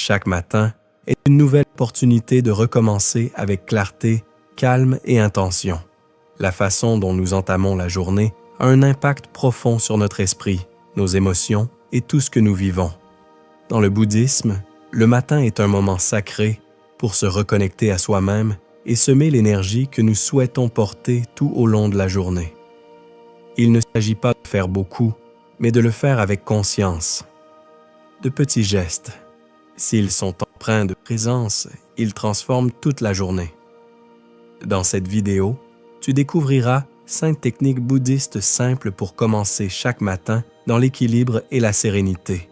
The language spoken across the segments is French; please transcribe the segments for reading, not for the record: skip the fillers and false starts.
Chaque matin est une nouvelle opportunité de recommencer avec clarté, calme et intention. La façon dont nous entamons la journée a un impact profond sur notre esprit, nos émotions et tout ce que nous vivons. Dans le bouddhisme, le matin est un moment sacré pour se reconnecter à soi-même et semer l'énergie que nous souhaitons porter tout au long de la journée. Il ne s'agit pas de faire beaucoup, mais de le faire avec conscience. De petits gestes, s'ils sont empreints de présence, ils transforment toute la journée. Dans cette vidéo, tu découvriras 5 techniques bouddhistes simples pour commencer chaque matin dans l'équilibre et la sérénité.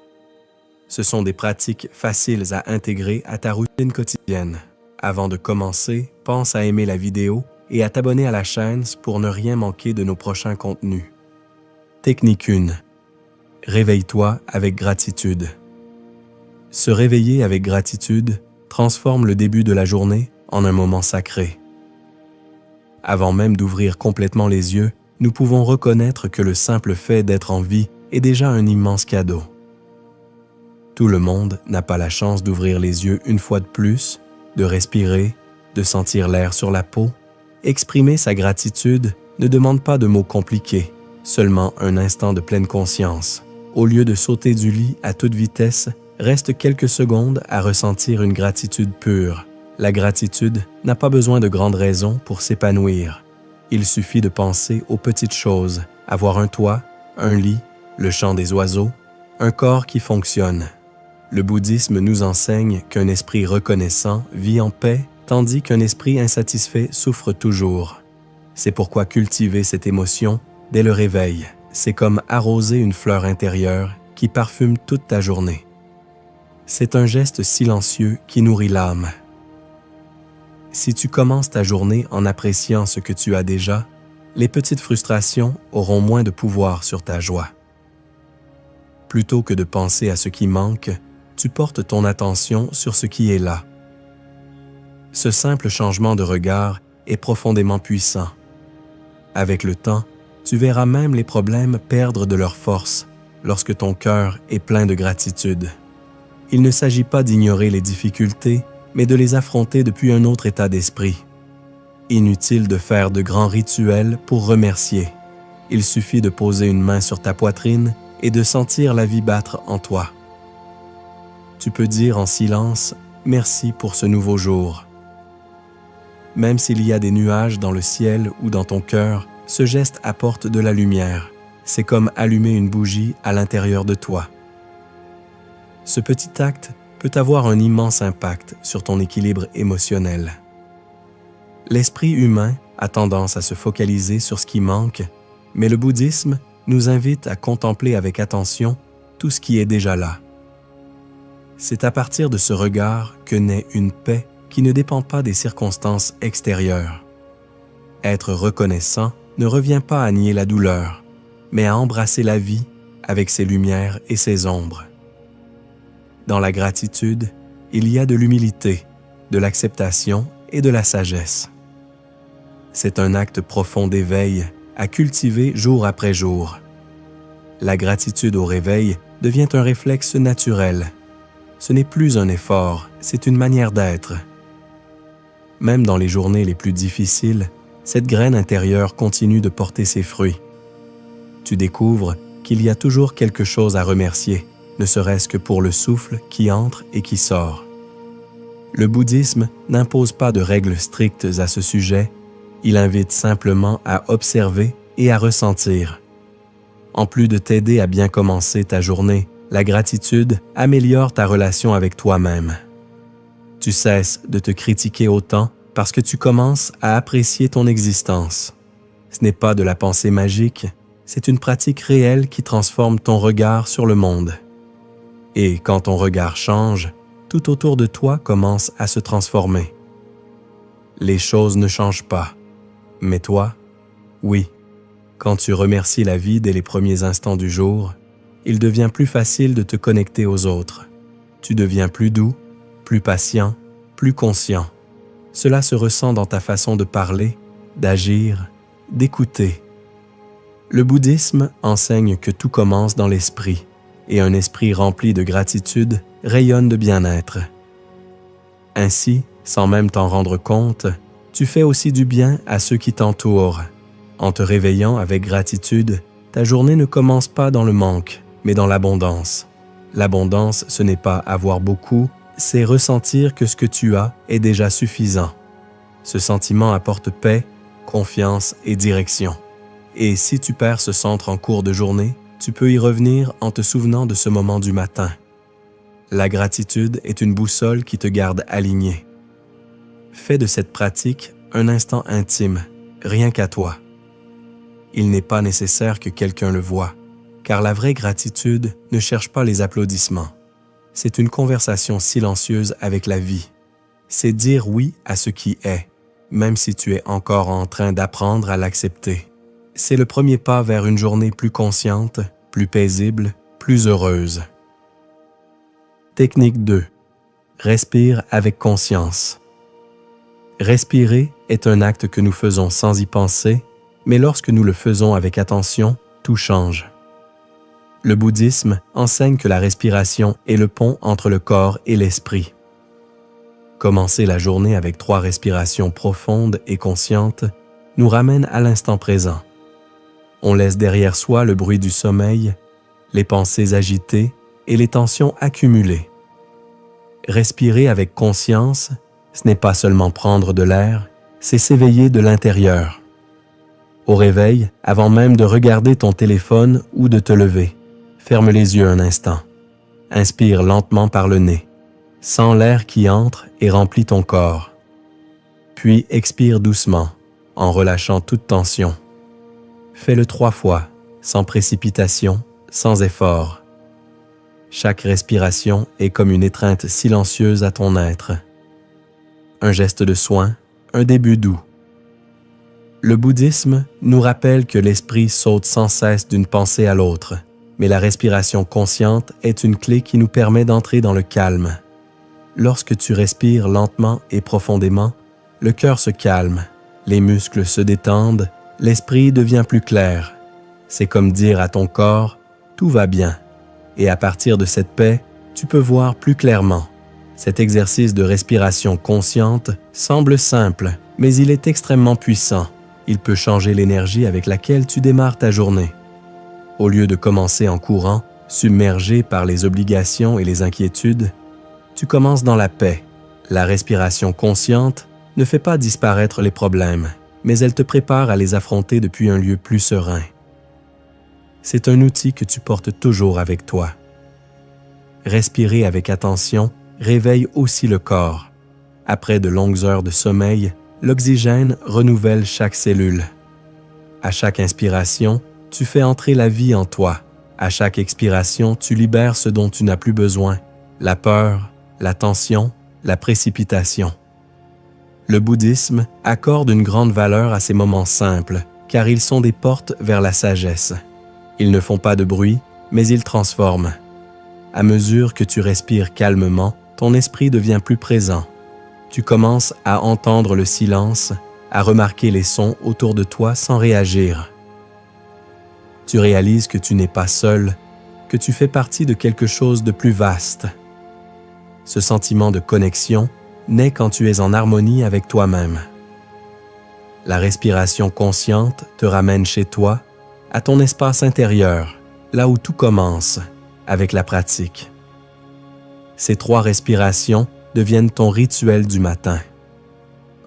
Ce sont des pratiques faciles à intégrer à ta routine quotidienne. Avant de commencer, pense à aimer la vidéo et à t'abonner à la chaîne pour ne rien manquer de nos prochains contenus. Technique 1. Réveille-toi avec gratitude. Se réveiller avec gratitude transforme le début de la journée en un moment sacré. Avant même d'ouvrir complètement les yeux, nous pouvons reconnaître que le simple fait d'être en vie est déjà un immense cadeau. Tout le monde n'a pas la chance d'ouvrir les yeux une fois de plus, de respirer, de sentir l'air sur la peau. Exprimer sa gratitude ne demande pas de mots compliqués, seulement un instant de pleine conscience. Au lieu de sauter du lit à toute vitesse, reste quelques secondes à ressentir une gratitude pure. La gratitude n'a pas besoin de grandes raisons pour s'épanouir. Il suffit de penser aux petites choses, avoir un toit, un lit, le chant des oiseaux, un corps qui fonctionne. Le bouddhisme nous enseigne qu'un esprit reconnaissant vit en paix, tandis qu'un esprit insatisfait souffre toujours. C'est pourquoi cultiver cette émotion dès le réveil, c'est comme arroser une fleur intérieure qui parfume toute ta journée. C'est un geste silencieux qui nourrit l'âme. Si tu commences ta journée en appréciant ce que tu as déjà, les petites frustrations auront moins de pouvoir sur ta joie. Plutôt que de penser à ce qui manque, tu portes ton attention sur ce qui est là. Ce simple changement de regard est profondément puissant. Avec le temps, tu verras même les problèmes perdre de leur force lorsque ton cœur est plein de gratitude. Il ne s'agit pas d'ignorer les difficultés, mais de les affronter depuis un autre état d'esprit. Inutile de faire de grands rituels pour remercier. Il suffit de poser une main sur ta poitrine et de sentir la vie battre en toi. Tu peux dire en silence « Merci pour ce nouveau jour ». Même s'il y a des nuages dans le ciel ou dans ton cœur, ce geste apporte de la lumière. C'est comme allumer une bougie à l'intérieur de toi. Ce petit acte peut avoir un immense impact sur ton équilibre émotionnel. L'esprit humain a tendance à se focaliser sur ce qui manque, mais le bouddhisme nous invite à contempler avec attention tout ce qui est déjà là. C'est à partir de ce regard que naît une paix qui ne dépend pas des circonstances extérieures. Être reconnaissant ne revient pas à nier la douleur, mais à embrasser la vie avec ses lumières et ses ombres. Dans la gratitude, il y a de l'humilité, de l'acceptation et de la sagesse. C'est un acte profond d'éveil à cultiver jour après jour. La gratitude au réveil devient un réflexe naturel. Ce n'est plus un effort, c'est une manière d'être. Même dans les journées les plus difficiles, cette graine intérieure continue de porter ses fruits. Tu découvres qu'il y a toujours quelque chose à remercier, ne serait-ce que pour le souffle qui entre et qui sort. Le bouddhisme n'impose pas de règles strictes à ce sujet, il invite simplement à observer et à ressentir. En plus de t'aider à bien commencer ta journée, la gratitude améliore ta relation avec toi-même. Tu cesses de te critiquer autant parce que tu commences à apprécier ton existence. Ce n'est pas de la pensée magique, c'est une pratique réelle qui transforme ton regard sur le monde. Et quand ton regard change, tout autour de toi commence à se transformer. Les choses ne changent pas, mais toi, oui. Quand tu remercies la vie dès les premiers instants du jour, il devient plus facile de te connecter aux autres. Tu deviens plus doux, plus patient, plus conscient. Cela se ressent dans ta façon de parler, d'agir, d'écouter. Le bouddhisme enseigne que tout commence dans l'esprit, et un esprit rempli de gratitude rayonnent de bien-être. Ainsi, sans même t'en rendre compte, tu fais aussi du bien à ceux qui t'entourent. En te réveillant avec gratitude, ta journée ne commence pas dans le manque, mais dans l'abondance. L'abondance, ce n'est pas avoir beaucoup, c'est ressentir que ce que tu as est déjà suffisant. Ce sentiment apporte paix, confiance et direction. Et si tu perds ce centre en cours de journée, tu peux y revenir en te souvenant de ce moment du matin. La gratitude est une boussole qui te garde aligné. Fais de cette pratique un instant intime, rien qu'à toi. Il n'est pas nécessaire que quelqu'un le voie, car la vraie gratitude ne cherche pas les applaudissements. C'est une conversation silencieuse avec la vie. C'est dire oui à ce qui est, même si tu es encore en train d'apprendre à l'accepter. C'est le premier pas vers une journée plus consciente, plus paisible, plus heureuse. Technique 2. Respire avec conscience. Respirer est un acte que nous faisons sans y penser, mais lorsque nous le faisons avec attention, tout change. Le bouddhisme enseigne que la respiration est le pont entre le corps et l'esprit. Commencer la journée avec 3 respirations profondes et conscientes nous ramène à l'instant présent. On laisse derrière soi le bruit du sommeil, les pensées agitées et les tensions accumulées. Respirer avec conscience, ce n'est pas seulement prendre de l'air, c'est s'éveiller de l'intérieur. Au réveil, avant même de regarder ton téléphone ou de te lever, ferme les yeux un instant. Inspire lentement par le nez. Sens l'air qui entre et remplit ton corps. Puis expire doucement, en relâchant toute tension. Fais-le 3 fois, sans précipitation, sans effort. Chaque respiration est comme une étreinte silencieuse à ton être. Un geste de soin, un début doux. Le bouddhisme nous rappelle que l'esprit saute sans cesse d'une pensée à l'autre, mais la respiration consciente est une clé qui nous permet d'entrer dans le calme. Lorsque tu respires lentement et profondément, le cœur se calme, les muscles se détendent, l'esprit devient plus clair. C'est comme dire à ton corps « tout va bien ». Et à partir de cette paix, tu peux voir plus clairement. Cet exercice de respiration consciente semble simple, mais il est extrêmement puissant. Il peut changer l'énergie avec laquelle tu démarres ta journée. Au lieu de commencer en courant, submergé par les obligations et les inquiétudes, tu commences dans la paix. La respiration consciente ne fait pas disparaître les problèmes, mais elle te prépare à les affronter depuis un lieu plus serein. C'est un outil que tu portes toujours avec toi. Respirer avec attention réveille aussi le corps. Après de longues heures de sommeil, l'oxygène renouvelle chaque cellule. À chaque inspiration, tu fais entrer la vie en toi. À chaque expiration, tu libères ce dont tu n'as plus besoin, la peur, la tension, la précipitation. Le bouddhisme accorde une grande valeur à ces moments simples, car ils sont des portes vers la sagesse. Ils ne font pas de bruit, mais ils transforment. À mesure que tu respires calmement, ton esprit devient plus présent. Tu commences à entendre le silence, à remarquer les sons autour de toi sans réagir. Tu réalises que tu n'es pas seul, que tu fais partie de quelque chose de plus vaste. Ce sentiment de connexion naît quand tu es en harmonie avec toi-même. La respiration consciente te ramène chez toi, à ton espace intérieur, là où tout commence, avec la pratique. Ces 3 respirations deviennent ton rituel du matin.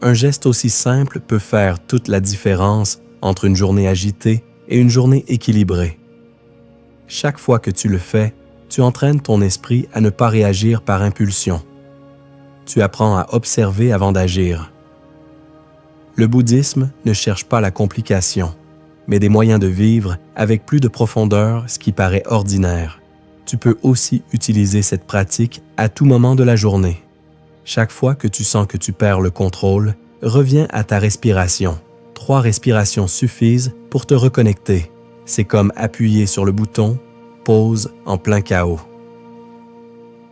Un geste aussi simple peut faire toute la différence entre une journée agitée et une journée équilibrée. Chaque fois que tu le fais, tu entraînes ton esprit à ne pas réagir par impulsion. Tu apprends à observer avant d'agir. Le bouddhisme ne cherche pas la complication, mais des moyens de vivre avec plus de profondeur, ce qui paraît ordinaire. Tu peux aussi utiliser cette pratique à tout moment de la journée. Chaque fois que tu sens que tu perds le contrôle, reviens à ta respiration. 3 respirations suffisent pour te reconnecter. C'est comme appuyer sur le bouton « Pause » en plein chaos.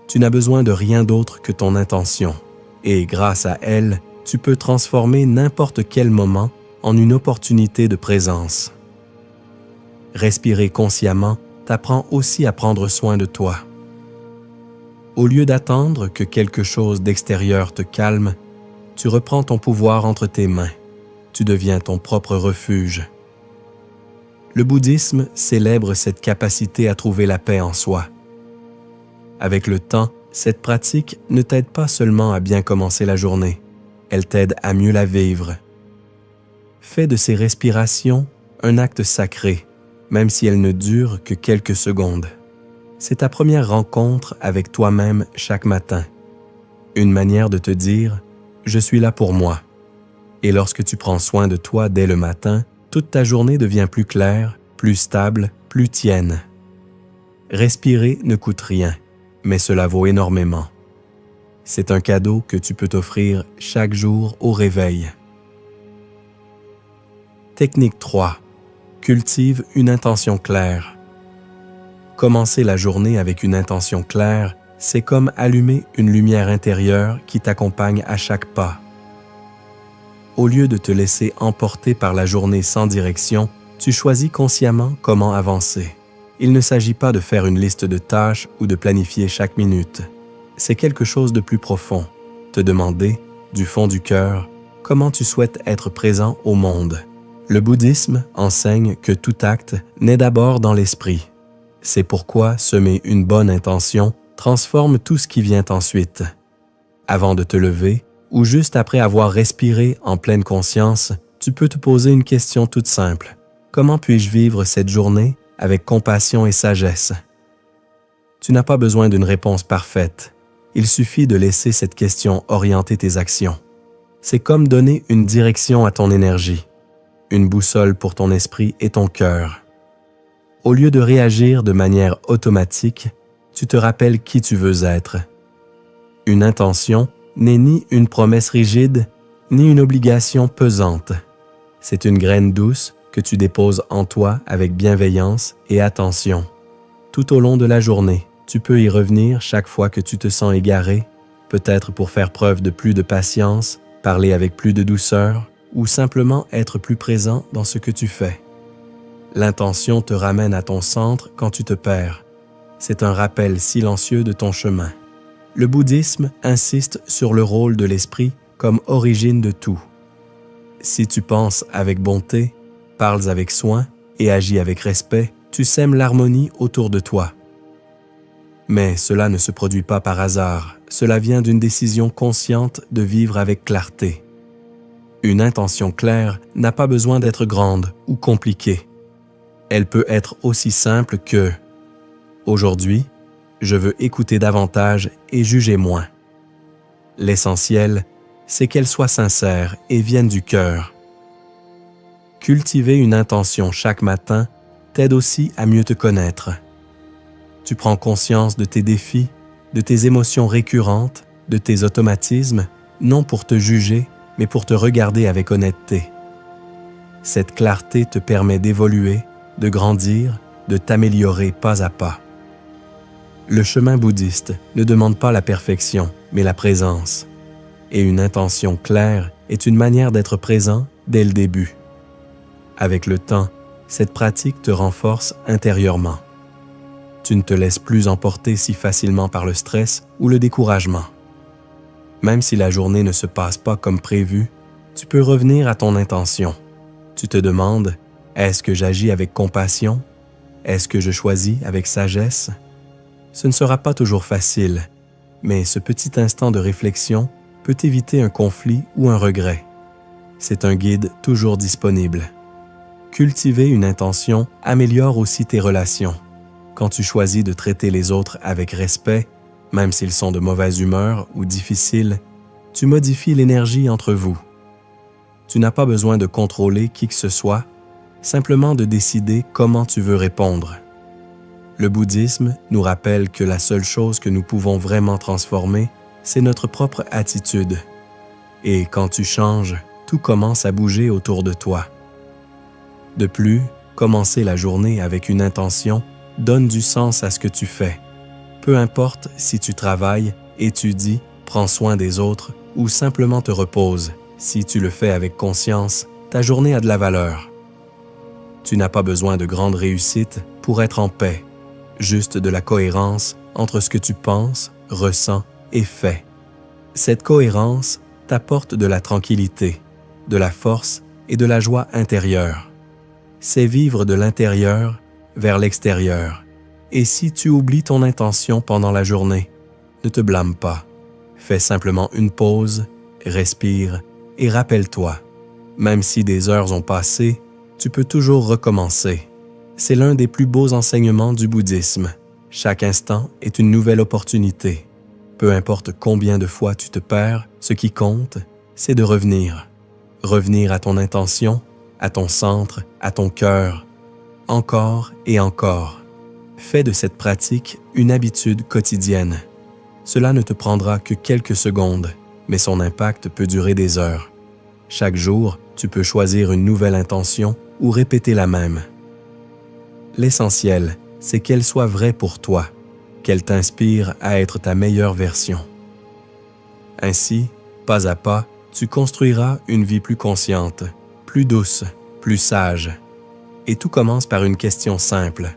Tu n'as besoin de rien d'autre que ton intention. Et grâce à elle, tu peux transformer n'importe quel moment en une opportunité de présence. Respirer consciemment t'apprend aussi à prendre soin de toi. Au lieu d'attendre que quelque chose d'extérieur te calme, tu reprends ton pouvoir entre tes mains. Tu deviens ton propre refuge. Le bouddhisme célèbre cette capacité à trouver la paix en soi. Avec le temps, cette pratique ne t'aide pas seulement à bien commencer la journée, elle t'aide à mieux la vivre. Fais de ces respirations un acte sacré, même si elles ne durent que quelques secondes. C'est ta première rencontre avec toi-même chaque matin. Une manière de te dire « Je suis là pour moi ». Et lorsque tu prends soin de toi dès le matin, toute ta journée devient plus claire, plus stable, plus tienne. Respirer ne coûte rien, mais cela vaut énormément. C'est un cadeau que tu peux t'offrir chaque jour au réveil. Technique 3. Cultive une intention claire. Commencer la journée avec une intention claire, c'est comme allumer une lumière intérieure qui t'accompagne à chaque pas. Au lieu de te laisser emporter par la journée sans direction, tu choisis consciemment comment avancer. Il ne s'agit pas de faire une liste de tâches ou de planifier chaque minute. C'est quelque chose de plus profond. Te demander, du fond du cœur, comment tu souhaites être présent au monde. Le bouddhisme enseigne que tout acte naît d'abord dans l'esprit. C'est pourquoi semer une bonne intention transforme tout ce qui vient ensuite. Avant de te lever, ou juste après avoir respiré en pleine conscience, tu peux te poser une question toute simple. Comment puis-je vivre cette journée avec compassion et sagesse? Tu n'as pas besoin d'une réponse parfaite. Il suffit de laisser cette question orienter tes actions. C'est comme donner une direction à ton énergie, une boussole pour ton esprit et ton cœur. Au lieu de réagir de manière automatique, tu te rappelles qui tu veux être. Une intention n'est ni une promesse rigide, ni une obligation pesante. C'est une graine douce que tu déposes en toi avec bienveillance et attention. Tout au long de la journée, tu peux y revenir chaque fois que tu te sens égaré, peut-être pour faire preuve de plus de patience, parler avec plus de douceur ou simplement être plus présent dans ce que tu fais. L'intention te ramène à ton centre quand tu te perds. C'est un rappel silencieux de ton chemin. Le bouddhisme insiste sur le rôle de l'esprit comme origine de tout. Si tu penses avec bonté, parles avec soin et agis avec respect, tu sèmes l'harmonie autour de toi. Mais cela ne se produit pas par hasard, cela vient d'une décision consciente de vivre avec clarté. Une intention claire n'a pas besoin d'être grande ou compliquée. Elle peut être aussi simple que « Aujourd'hui, je veux écouter davantage et juger moins ». L'essentiel, c'est qu'elle soit sincère et vienne du cœur. Cultiver une intention chaque matin t'aide aussi à mieux te connaître. Tu prends conscience de tes défis, de tes émotions récurrentes, de tes automatismes, non pour te juger, mais pour te regarder avec honnêteté. Cette clarté te permet d'évoluer, de grandir, de t'améliorer pas à pas. Le chemin bouddhiste ne demande pas la perfection, mais la présence. Et une intention claire est une manière d'être présent dès le début. Avec le temps, cette pratique te renforce intérieurement. Tu ne te laisses plus emporter si facilement par le stress ou le découragement. Même si la journée ne se passe pas comme prévu, tu peux revenir à ton intention. Tu te demandes, est-ce que j'agis avec compassion? Est-ce que je choisis avec sagesse? Ce ne sera pas toujours facile, mais ce petit instant de réflexion peut éviter un conflit ou un regret. C'est un guide toujours disponible. Cultiver une intention améliore aussi tes relations. Quand tu choisis de traiter les autres avec respect, même s'ils sont de mauvaise humeur ou difficiles, tu modifies l'énergie entre vous. Tu n'as pas besoin de contrôler qui que ce soit, simplement de décider comment tu veux répondre. Le bouddhisme nous rappelle que la seule chose que nous pouvons vraiment transformer, c'est notre propre attitude. Et quand tu changes, tout commence à bouger autour de toi. De plus, commencer la journée avec une intention donne du sens à ce que tu fais. Peu importe si tu travailles, étudies, prends soin des autres ou simplement te reposes, si tu le fais avec conscience, ta journée a de la valeur. Tu n'as pas besoin de grandes réussites pour être en paix, juste de la cohérence entre ce que tu penses, ressens et fais. Cette cohérence t'apporte de la tranquillité, de la force et de la joie intérieure. C'est vivre de l'intérieur vers l'extérieur. Et si tu oublies ton intention pendant la journée, ne te blâme pas. Fais simplement une pause, respire et rappelle-toi. Même si des heures ont passé, tu peux toujours recommencer. C'est l'un des plus beaux enseignements du bouddhisme. Chaque instant est une nouvelle opportunité. Peu importe combien de fois tu te perds, ce qui compte, c'est de revenir. Revenir à ton intention, à ton centre, à ton cœur, encore et encore. Fais de cette pratique une habitude quotidienne. Cela ne te prendra que quelques secondes, mais son impact peut durer des heures. Chaque jour, tu peux choisir une nouvelle intention ou répéter la même. L'essentiel, c'est qu'elle soit vraie pour toi, qu'elle t'inspire à être ta meilleure version. Ainsi, pas à pas, tu construiras une vie plus consciente, plus douce, plus sage. Et tout commence par une question simple.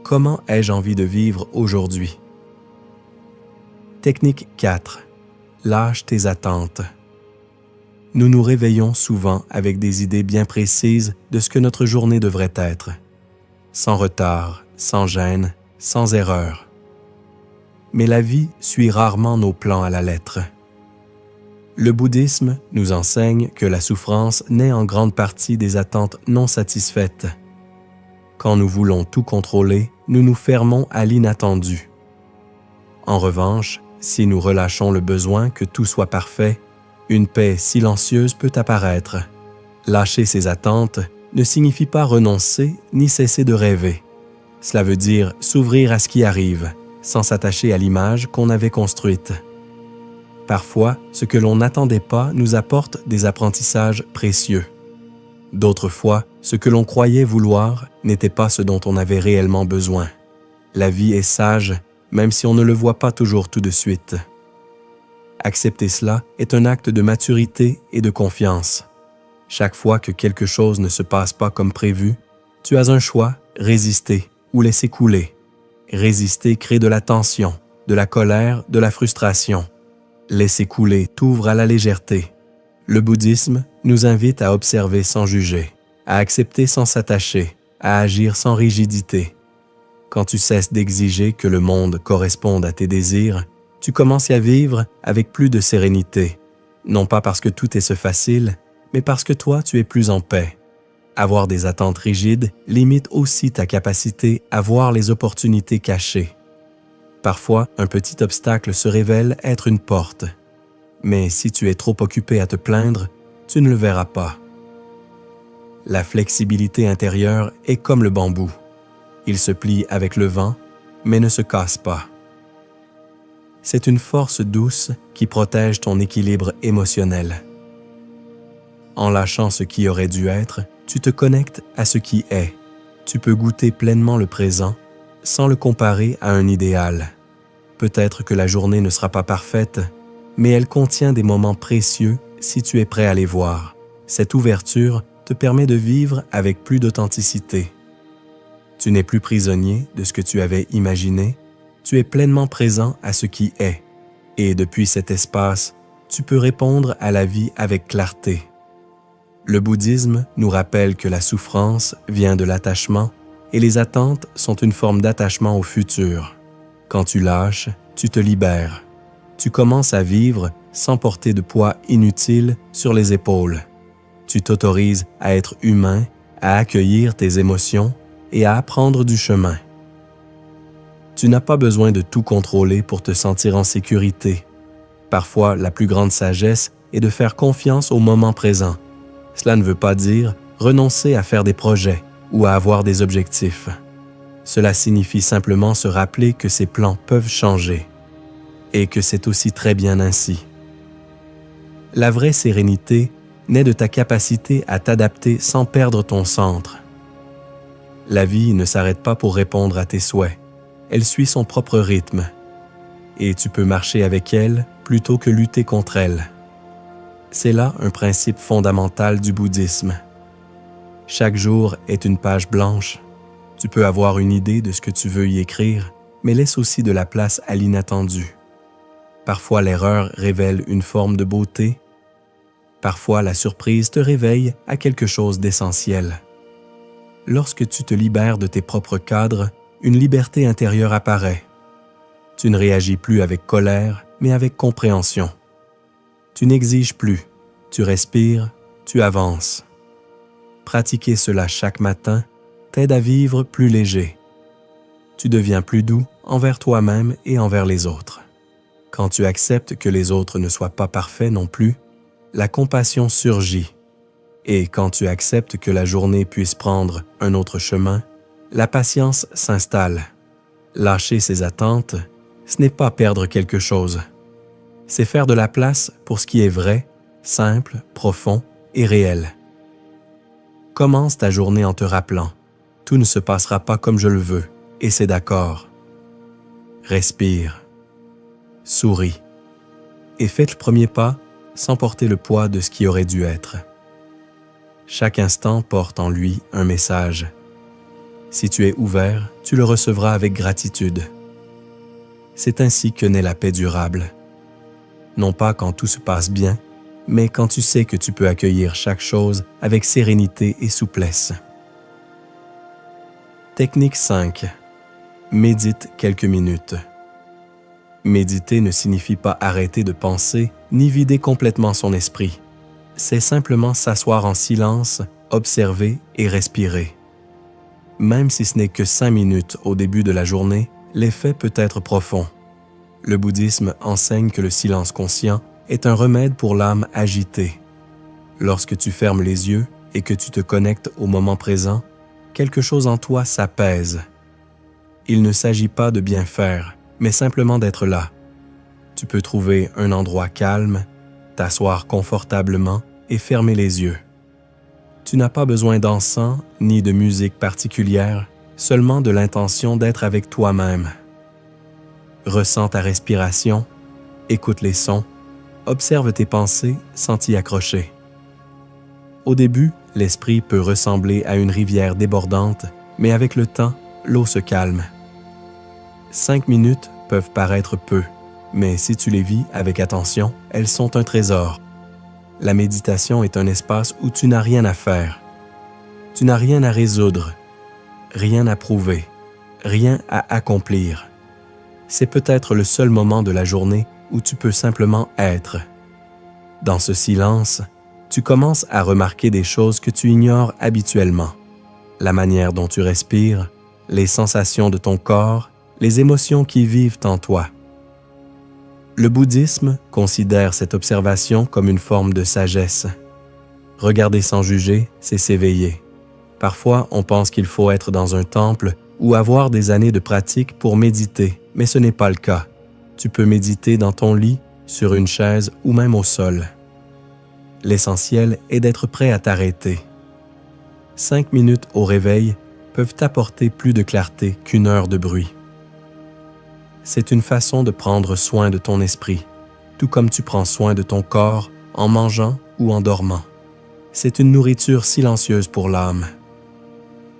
Comment ai-je envie de vivre aujourd'hui? Technique 4. Lâche tes attentes. Nous nous réveillons souvent avec des idées bien précises de ce que notre journée devrait être. Sans retard, sans gêne, sans erreur. Mais la vie suit rarement nos plans à la lettre. Le bouddhisme nous enseigne que la souffrance naît en grande partie des attentes non satisfaites. Quand nous voulons tout contrôler, nous nous fermons à l'inattendu. En revanche, si nous relâchons le besoin que tout soit parfait, une paix silencieuse peut apparaître. Lâcher ses attentes ne signifie pas renoncer ni cesser de rêver. Cela veut dire s'ouvrir à ce qui arrive, sans s'attacher à l'image qu'on avait construite. Parfois, ce que l'on n'attendait pas nous apporte des apprentissages précieux. D'autres fois, ce que l'on croyait vouloir n'était pas ce dont on avait réellement besoin. La vie est sage, même si on ne le voit pas toujours tout de suite. Accepter cela est un acte de maturité et de confiance. Chaque fois que quelque chose ne se passe pas comme prévu, tu as un choix, résister ou laisser couler. Résister crée de la tension, de la colère, de la frustration. Laisser couler t'ouvre à la légèreté. Le bouddhisme nous invite à observer sans juger, à accepter sans s'attacher, à agir sans rigidité. Quand tu cesses d'exiger que le monde corresponde à tes désirs, tu commences à vivre avec plus de sérénité, non pas parce que tout est si facile, mais parce que toi, tu es plus en paix. Avoir des attentes rigides limite aussi ta capacité à voir les opportunités cachées. Parfois, un petit obstacle se révèle être une porte. Mais si tu es trop occupé à te plaindre, tu ne le verras pas. La flexibilité intérieure est comme le bambou. Il se plie avec le vent, mais ne se casse pas. C'est une force douce qui protège ton équilibre émotionnel. En lâchant ce qui aurait dû être, tu te connectes à ce qui est. Tu peux goûter pleinement le présent sans le comparer à un idéal. Peut-être que la journée ne sera pas parfaite, mais elle contient des moments précieux si tu es prêt à les voir. Cette ouverture te permet de vivre avec plus d'authenticité. Tu n'es plus prisonnier de ce que tu avais imaginé, tu es pleinement présent à ce qui est. Et depuis cet espace, tu peux répondre à la vie avec clarté. Le bouddhisme nous rappelle que la souffrance vient de l'attachement et les attentes sont une forme d'attachement au futur. Quand tu lâches, tu te libères. Tu commences à vivre sans porter de poids inutile sur les épaules. Tu t'autorises à être humain, à accueillir tes émotions et à apprendre du chemin. Tu n'as pas besoin de tout contrôler pour te sentir en sécurité. Parfois, la plus grande sagesse est de faire confiance au moment présent. Cela ne veut pas dire renoncer à faire des projets ou à avoir des objectifs. Cela signifie simplement se rappeler que ses plans peuvent changer et que c'est aussi très bien ainsi. La vraie sérénité naît de ta capacité à t'adapter sans perdre ton centre. La vie ne s'arrête pas pour répondre à tes souhaits. Elle suit son propre rythme et tu peux marcher avec elle plutôt que lutter contre elle. C'est là un principe fondamental du bouddhisme. Chaque jour est une page blanche. Tu peux avoir une idée de ce que tu veux y écrire, mais laisse aussi de la place à l'inattendu. Parfois l'erreur révèle une forme de beauté. Parfois la surprise te réveille à quelque chose d'essentiel. Lorsque tu te libères de tes propres cadres, une liberté intérieure apparaît. Tu ne réagis plus avec colère, mais avec compréhension. Tu n'exiges plus, tu respires, tu avances. Pratiquer cela chaque matin t'aide à vivre plus léger. Tu deviens plus doux envers toi-même et envers les autres. Quand tu acceptes que les autres ne soient pas parfaits non plus, la compassion surgit. Et quand tu acceptes que la journée puisse prendre un autre chemin, la patience s'installe. Lâcher ses attentes, ce n'est pas perdre quelque chose. C'est faire de la place pour ce qui est vrai, simple, profond et réel. Commence ta journée en te rappelant « Tout ne se passera pas comme je le veux, et c'est d'accord. » Respire, souris, et fais le premier pas sans porter le poids de ce qui aurait dû être. Chaque instant porte en lui un message. Si tu es ouvert, tu le recevras avec gratitude. C'est ainsi que naît la paix durable. Non pas quand tout se passe bien, mais quand tu sais que tu peux accueillir chaque chose avec sérénité et souplesse. Technique 5. Médite quelques minutes. Méditer ne signifie pas arrêter de penser ni vider complètement son esprit. C'est simplement s'asseoir en silence, observer et respirer. Même si ce n'est que 5 minutes au début de la journée, l'effet peut être profond. Le bouddhisme enseigne que le silence conscient est un remède pour l'âme agitée. Lorsque tu fermes les yeux et que tu te connectes au moment présent, quelque chose en toi s'apaise. Il ne s'agit pas de bien faire, mais simplement d'être là. Tu peux trouver un endroit calme, t'asseoir confortablement et fermer les yeux. Tu n'as pas besoin d'encens ni de musique particulière, seulement de l'intention d'être avec toi-même. Ressens ta respiration, écoute les sons, observe tes pensées sans t'y accrocher. Au début, l'esprit peut ressembler à une rivière débordante, mais avec le temps, l'eau se calme. 5 minutes peuvent paraître peu, mais si tu les vis avec attention, elles sont un trésor. La méditation est un espace où tu n'as rien à faire. Tu n'as rien à résoudre, rien à prouver, rien à accomplir. C'est peut-être le seul moment de la journée où tu peux simplement être. Dans ce silence, tu commences à remarquer des choses que tu ignores habituellement. La manière dont tu respires, les sensations de ton corps, les émotions qui vivent en toi. Le bouddhisme considère cette observation comme une forme de sagesse. Regarder sans juger, c'est s'éveiller. Parfois, on pense qu'il faut être dans un temple ou avoir des années de pratique pour méditer, mais ce n'est pas le cas. Tu peux méditer dans ton lit, sur une chaise ou même au sol. L'essentiel est d'être prêt à t'arrêter. 5 minutes au réveil peuvent t'apporter plus de clarté qu'une heure de bruit. C'est une façon de prendre soin de ton esprit, tout comme tu prends soin de ton corps en mangeant ou en dormant. C'est une nourriture silencieuse pour l'âme.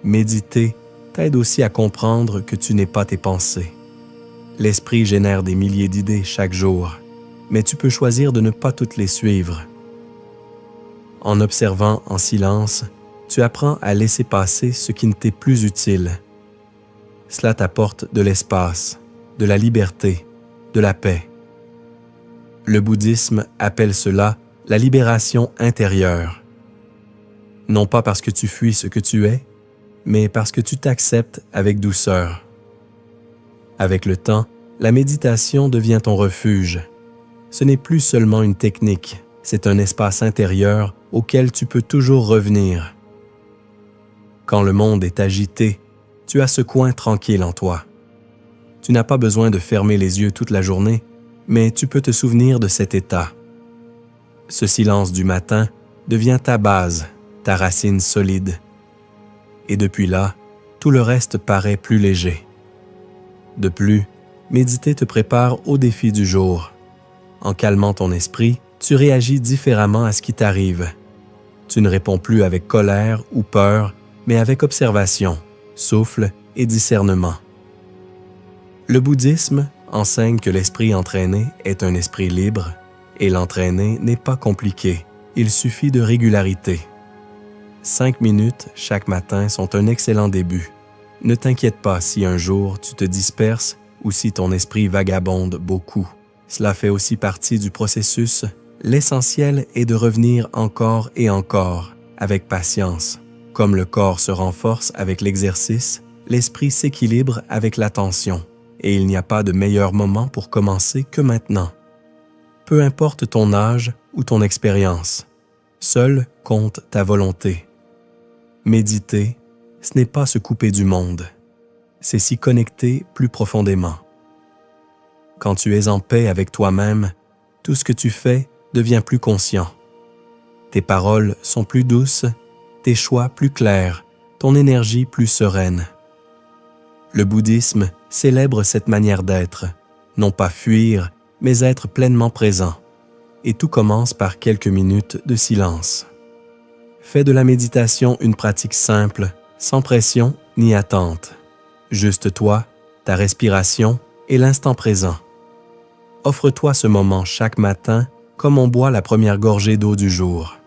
Méditer t'aide aussi à comprendre que tu n'es pas tes pensées. L'esprit génère des milliers d'idées chaque jour, mais tu peux choisir de ne pas toutes les suivre. En observant en silence, tu apprends à laisser passer ce qui ne t'est plus utile. Cela t'apporte de l'espace, de la liberté, de la paix. Le bouddhisme appelle cela la libération intérieure. Non pas parce que tu fuis ce que tu es, mais parce que tu t'acceptes avec douceur. Avec le temps, la méditation devient ton refuge. Ce n'est plus seulement une technique, c'est un espace intérieur auquel tu peux toujours revenir. Quand le monde est agité, tu as ce coin tranquille en toi. Tu n'as pas besoin de fermer les yeux toute la journée, mais tu peux te souvenir de cet état. Ce silence du matin devient ta base, ta racine solide. Et depuis là, tout le reste paraît plus léger. De plus, méditer te prépare au défi du jour. En calmant ton esprit, tu réagis différemment à ce qui t'arrive. Tu ne réponds plus avec colère ou peur, mais avec observation, souffle et discernement. Le bouddhisme enseigne que l'esprit entraîné est un esprit libre, et l'entraîné n'est pas compliqué, il suffit de régularité. 5 minutes chaque matin sont un excellent début. Ne t'inquiète pas si un jour tu te disperses ou si ton esprit vagabonde beaucoup. Cela fait aussi partie du processus. L'essentiel est de revenir encore et encore, avec patience. Comme le corps se renforce avec l'exercice, l'esprit s'équilibre avec l'attention, et il n'y a pas de meilleur moment pour commencer que maintenant. Peu importe ton âge ou ton expérience, seule compte ta volonté. Méditer, ce n'est pas se couper du monde, c'est s'y connecter plus profondément. Quand tu es en paix avec toi-même, tout ce que tu fais devient plus conscient. Tes paroles sont plus douces, tes choix plus clairs, ton énergie plus sereine. Le bouddhisme célèbre cette manière d'être, non pas fuir, mais être pleinement présent. Et tout commence par quelques minutes de silence. Fais de la méditation une pratique simple, sans pression ni attente. Juste toi, ta respiration et l'instant présent. Offre-toi ce moment chaque matin comme on boit la première gorgée d'eau du jour.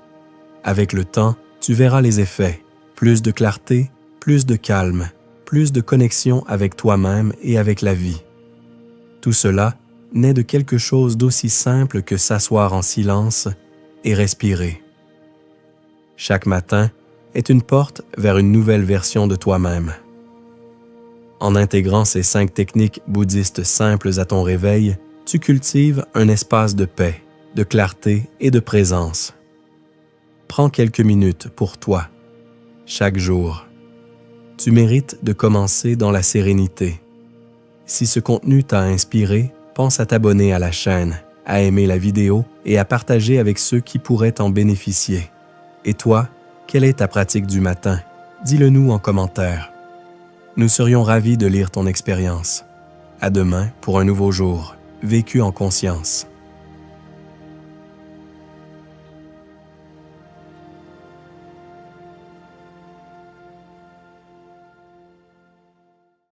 Avec le temps, tu verras les effets. Plus de clarté, plus de calme, plus de connexion avec toi-même et avec la vie. Tout cela naît de quelque chose d'aussi simple que s'asseoir en silence et respirer. Chaque matin est une porte vers une nouvelle version de toi-même. En intégrant ces 5 techniques bouddhistes simples à ton réveil, tu cultives un espace de paix, de clarté et de présence. Prends quelques minutes pour toi, chaque jour. Tu mérites de commencer dans la sérénité. Si ce contenu t'a inspiré, pense à t'abonner à la chaîne, à aimer la vidéo et à partager avec ceux qui pourraient en bénéficier. Et toi, quelle est ta pratique du matin? Dis-le nous en commentaire. Nous serions ravis de lire ton expérience. À demain pour un nouveau jour, vécu en conscience.